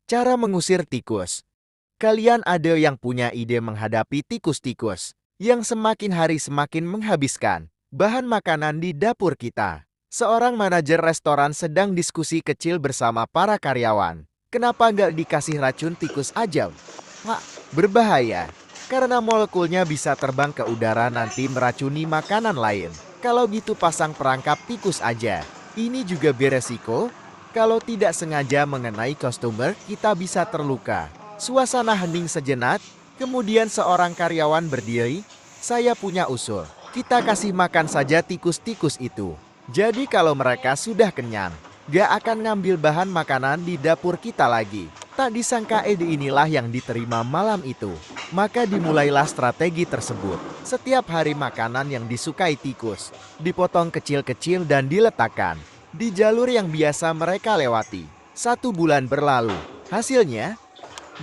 Cara mengusir tikus. Kalian ada yang punya ide menghadapi tikus-tikus yang semakin hari semakin menghabiskan bahan makanan di dapur kita? Seorang manajer restoran sedang diskusi kecil bersama para karyawan. Kenapa nggak dikasih racun tikus aja? Pak, berbahaya. Karena molekulnya bisa terbang ke udara nanti meracuni makanan lain. Kalau gitu pasang perangkap tikus aja. Ini juga beresiko. Kalau tidak sengaja mengenai customer, kita bisa terluka. Suasana hening sejenak, kemudian seorang karyawan berdiri. Saya punya usul. Kita kasih makan saja tikus-tikus itu. Jadi kalau mereka sudah kenyang, gak akan ngambil bahan makanan di dapur kita lagi. Tak disangka ide inilah yang diterima malam itu. Maka dimulailah strategi tersebut. Setiap hari makanan yang disukai tikus dipotong kecil-kecil dan diletakkan di jalur yang biasa mereka lewati. 1 bulan berlalu. Hasilnya,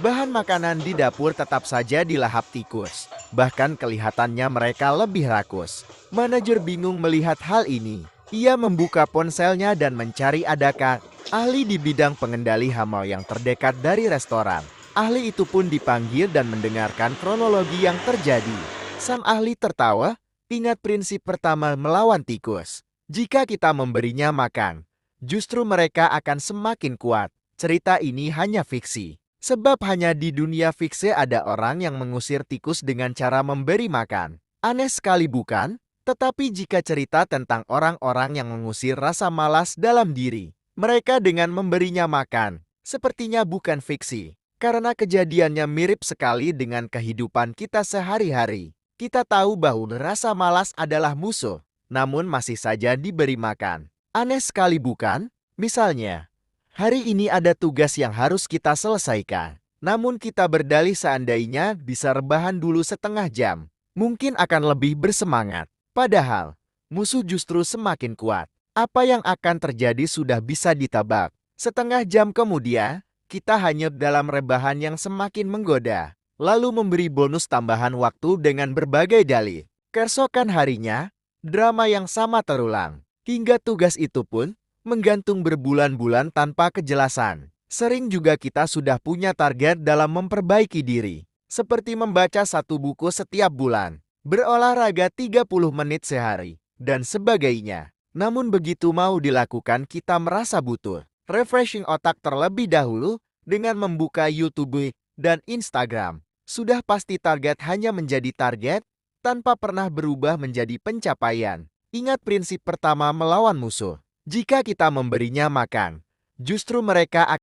bahan makanan di dapur tetap saja dilahap tikus. Bahkan kelihatannya mereka lebih rakus. Manajer bingung melihat hal ini. Ia membuka ponselnya dan mencari adakah ahli di bidang pengendali hama yang terdekat dari restoran. Ahli itu pun dipanggil dan mendengarkan kronologi yang terjadi. Sang ahli tertawa, ingat prinsip pertama melawan tikus. Jika kita memberinya makan, justru mereka akan semakin kuat. Cerita ini hanya fiksi. Sebab hanya di dunia fiksi ada orang yang mengusir tikus dengan cara memberi makan. Aneh sekali bukan? Tetapi jika cerita tentang orang-orang yang mengusir rasa malas dalam diri mereka dengan memberinya makan, sepertinya bukan fiksi. Karena kejadiannya mirip sekali dengan kehidupan kita sehari-hari. Kita tahu bahwa rasa malas adalah musuh, namun masih saja diberi makan. Aneh sekali bukan? Misalnya, hari ini ada tugas yang harus kita selesaikan. Namun kita berdalih seandainya bisa rebahan dulu setengah jam, mungkin akan lebih bersemangat. Padahal, musuh justru semakin kuat. Apa yang akan terjadi sudah bisa ditebak. Setengah jam kemudian, kita hanyut dalam rebahan yang semakin menggoda. Lalu memberi bonus tambahan waktu dengan berbagai dalih. Keesokan harinya, drama yang sama terulang. Hingga tugas itu pun menggantung berbulan-bulan tanpa kejelasan. Sering juga kita sudah punya target dalam memperbaiki diri. Seperti membaca 1 buku setiap bulan, berolahraga 30 menit sehari, dan sebagainya. Namun begitu mau dilakukan kita merasa butuh. Refreshing otak terlebih dahulu dengan membuka YouTube dan Instagram. Sudah pasti target hanya menjadi target tanpa pernah berubah menjadi pencapaian. Ingat prinsip pertama melawan musuh. Jika kita memberinya makan, justru mereka akan